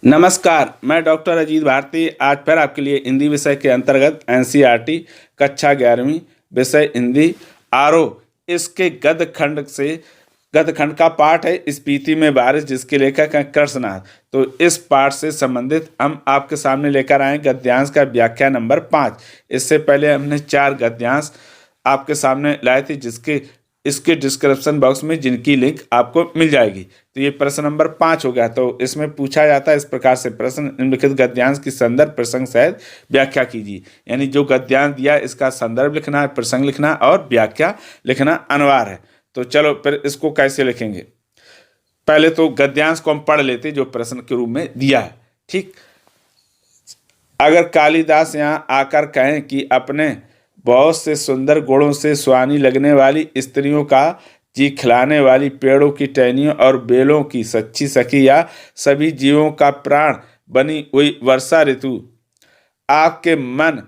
नमस्कार, मैं डॉक्टर अजीत भारती आज फिर आपके लिए हिंदी विषय के अंतर्गत एनसीईआरटी कक्षा 11वीं विषय हिंदी आरो इसके गद्य खंड का पाठ है स्पीति में बारिश, जिसके लेखक हैं कृष्णनाथ। तो इस पाठ से संबंधित हम आपके सामने लेकर आए गद्यांश का व्याख्या नंबर 5। इससे पहले हमने 4 गद्यांश आपके सामने लाए थे, इसके डिस्क्रिप्शन बॉक्स में जिनकी लिंक आपको मिल जाएगी। तो ये प्रश्न नंबर 5 हो गया। तो इसमें पूछा जाता है इस प्रकार से प्रश्न, निम्नलिखित गद्यांश की संदर्भ प्रसंग सहित व्याख्या कीजिए। यानी जो गद्यांश दिया इसका संदर्भ लिखना है, प्रसंग लिखना और व्याख्या लिखना अनिवार्य है। तो चलो फिर इसको कैसे लिखेंगे। पहले तो गद्यांश को हम पढ़ लेते जो प्रश्न के रूप में दिया है। ठीक, अगर कालिदास यहाँ आकर कहें कि अपने बहुत से सुंदर गुणों से सुहानी लगने वाली स्त्रियों का जी खिलाने वाली पेड़ों की टहनियों और बेलों की सच्ची सखी या सभी जीवों का प्राण बनी हुई वर्षा ऋतु आपके मन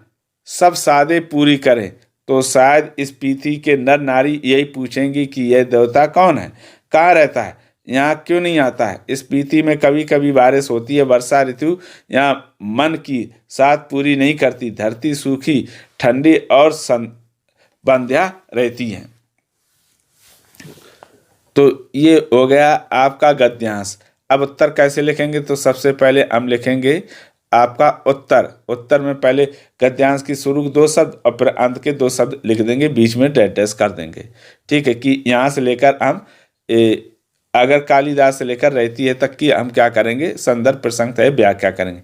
सब सादे पूरी करे, तो शायद इस पीति के नर नारी यही पूछेंगे कि यह देवता कौन है, कहाँ रहता है, यहाँ क्यों नहीं आता है। इस पीति में कभी कभी बारिश होती है। वर्षा ऋतु यहाँ मन की साथ पूरी नहीं करती। धरती सूखी, ठंडी और बंध्या रहती है। तो ये हो गया आपका गद्यांश। अब उत्तर कैसे लिखेंगे, तो सबसे पहले हम लिखेंगे आपका उत्तर में पहले गद्यांश की शुरू 2 शब्द और फिर अंत के 2 शब्द लिख देंगे, बीच में डैश कर देंगे। ठीक है, कि यहाँ से लेकर हम अगर कालिदास से लेकर रहती है तक की हम क्या करेंगे, संदर्भ प्रसंग है व्याख्या करेंगे।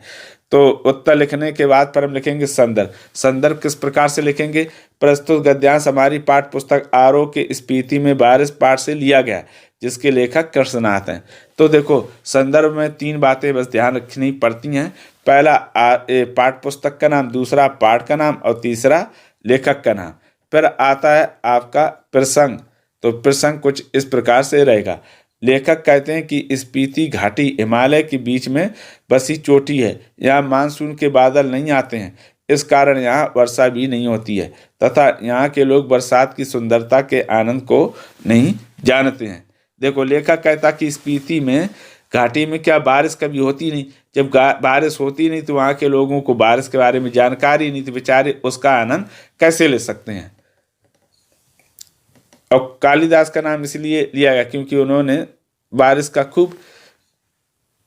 तो उत्तर लिखने के बाद पर हम लिखेंगे संदर्भ किस प्रकार से लिखेंगे। प्रस्तुत गद्यांश हमारी पाठ्य पुस्तक आरो के स्पीति में बारिश पाठ से लिया गया, जिसके लेखक कृष्णनाथ हैं। तो देखो, संदर्भ में 3 बातें बस ध्यान रखनी पड़ती हैं। पहला पाठ्य पुस्तक का नाम, दूसरा पाठ का नाम और तीसरा लेखक का नाम। फिर आता है आपका प्रसंग। तो प्रसंग कुछ इस प्रकार से रहेगा। लेखक कहते हैं कि स्पीति घाटी हिमालय के बीच में बसी चोटी है। यहाँ मानसून के बादल नहीं आते हैं, इस कारण यहाँ वर्षा भी नहीं होती है तथा यहाँ के लोग बरसात की सुंदरता के आनंद को नहीं जानते हैं। देखो, लेखक कहता कि स्पीति में घाटी में क्या बारिश कभी होती नहीं। जब बारिश होती नहीं तो वहाँ के लोगों को बारिश के बारे में जानकारी नहीं, तो बेचारे उसका आनंद कैसे ले सकते हैं। और कालिदास का नाम इसलिए लिया गया क्योंकि उन्होंने बारिश का खूब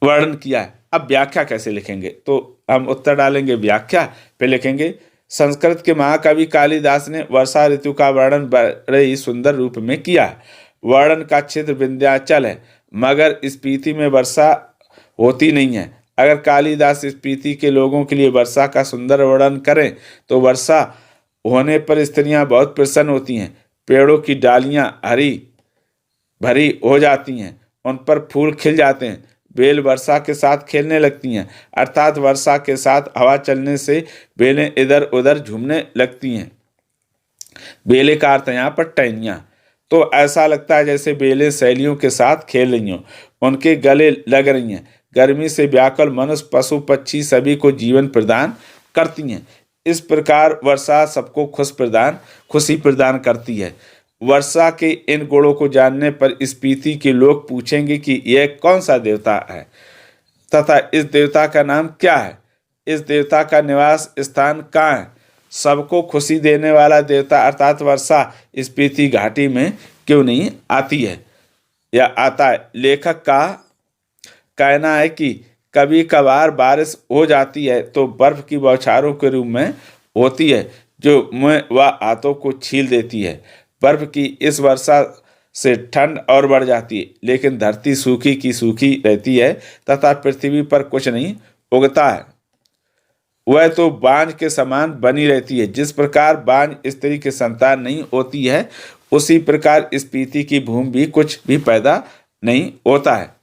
वर्णन किया है। अब व्याख्या कैसे लिखेंगे, तो हम उत्तर डालेंगे व्याख्या पे लिखेंगे संस्कृत के महाकवि कालिदास ने वर्षा ऋतु का वर्णन बड़े ही सुंदर रूप में किया है। वर्णन का क्षेत्र विंध्याचल है, मगर स्पीति में वर्षा होती नहीं है। अगर कालिदास स्पीति के लोगों के लिए वर्षा का सुंदर वर्णन करें तो वर्षा होने पर स्त्रियां बहुत प्रसन्न होती हैं। पेड़ों की डालियां हरी भरी हो जाती हैं, उन पर फूल खिल जाते हैं। बेल वर्षा के साथ खेलने लगती हैं, अर्थात वर्षा के साथ हवा चलने से बेलें इधर उधर झूमने लगती हैं। बेले का अर्थ यहाँ पर टहनियाँ। तो ऐसा लगता है जैसे बेलें सहेलियों के साथ खेल रही हों, उनके गले लग रही हैं। गर्मी से व्याकुल मनुष्य पशु पक्षी सभी को जीवन प्रदान करती हैं। इस प्रकार वर्षा सबको खुशी प्रदान करती है। वर्षा के इन गुणों को जानने पर स्पीति के लोग पूछेंगे कि यह कौन सा देवता है तथा इस देवता का नाम क्या है, इस देवता का निवास स्थान कहाँ है। सबको खुशी देने वाला देवता अर्थात वर्षा स्पीति घाटी में क्यों नहीं आती है या आता है। लेखक का कहना है कि कभी कभार बारिश हो जाती है तो बर्फ की बौछारों के रूप में होती है, जो मुँह व हाथों को छील देती है। बर्फ की इस वर्षा से ठंड और बढ़ जाती है, लेकिन धरती सूखी की सूखी रहती है तथा पृथ्वी पर कुछ नहीं उगता है। वह तो बांझ के समान बनी रहती है। जिस प्रकार बांझ स्त्री की संतान नहीं होती है, उसी प्रकार स्पीति की भूमि भी कुछ भी पैदा नहीं होता है।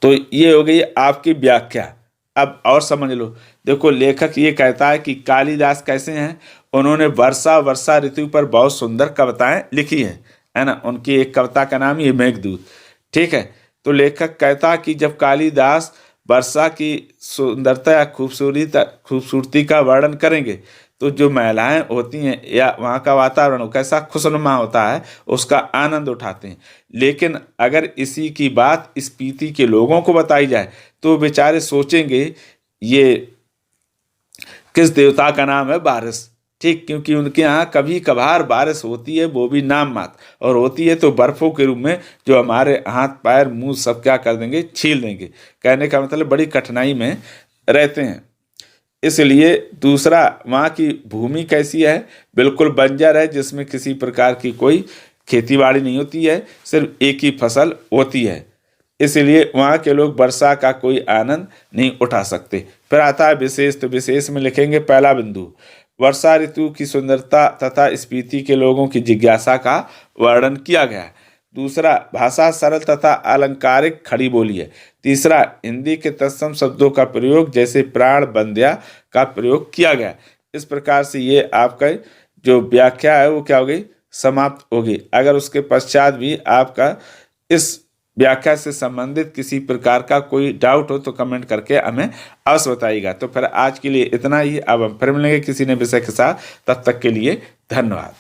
तो ये हो गई आपकी व्याख्या। अब और समझ लो। देखो, लेखक ये कहता है कि कालिदास कैसे हैं, उन्होंने वर्षा ऋतु पर बहुत सुंदर कविताएं लिखी है ना। उनकी एक कविता का नाम ही मेघदूत। ठीक है, तो लेखक कहता कि जब कालिदास वर्षा की सुंदरता या खूबसूरती का वर्णन करेंगे तो जो महिलाएं होती हैं या वहाँ का वातावरण कैसा खुशनुमा होता है, उसका आनंद उठाते हैं। लेकिन अगर इसी की बात स्पीति के लोगों को बताई जाए तो बेचारे सोचेंगे ये किस देवता का नाम है बारिश, ठीक, क्योंकि उनके यहाँ कभी कभार बारिश होती है, वो भी नाम मात्र, और होती है तो बर्फ़ों के रूप में, जो हमारे हाथ पैर मुंह सब क्या कर देंगे, छील देंगे। कहने का मतलब बड़ी कठिनाई में रहते हैं। इसलिए दूसरा, वहाँ की भूमि कैसी है, बिल्कुल बंजर है, जिसमें किसी प्रकार की कोई खेतीबाड़ी नहीं होती है, सिर्फ एक ही फसल होती है। इसलिए वहाँ के लोग वर्षा का कोई आनंद नहीं उठा सकते। फिर आता है विशेष, तो विशेष में लिखेंगे पहला बिंदु, वर्षा ऋतु की सुंदरता तथा स्पीति के लोगों की जिज्ञासा का वर्णन किया गया है। दूसरा, भाषा सरल तथा अलंकारिक खड़ी बोली है। तीसरा, हिंदी के तत्सम शब्दों का प्रयोग जैसे प्राण, बंध्या का प्रयोग किया गया। इस प्रकार से ये आपका जो व्याख्या है वो क्या हो गई, समाप्त होगी। अगर उसके पश्चात भी आपका इस व्याख्या से संबंधित किसी प्रकार का कोई डाउट हो तो कमेंट करके हमें अवश्य बताइएगा। तो फिर आज के लिए इतना ही। अब हम फिर मिलेंगे किसी नए विषय के साथ, तब तक के लिए धन्यवाद।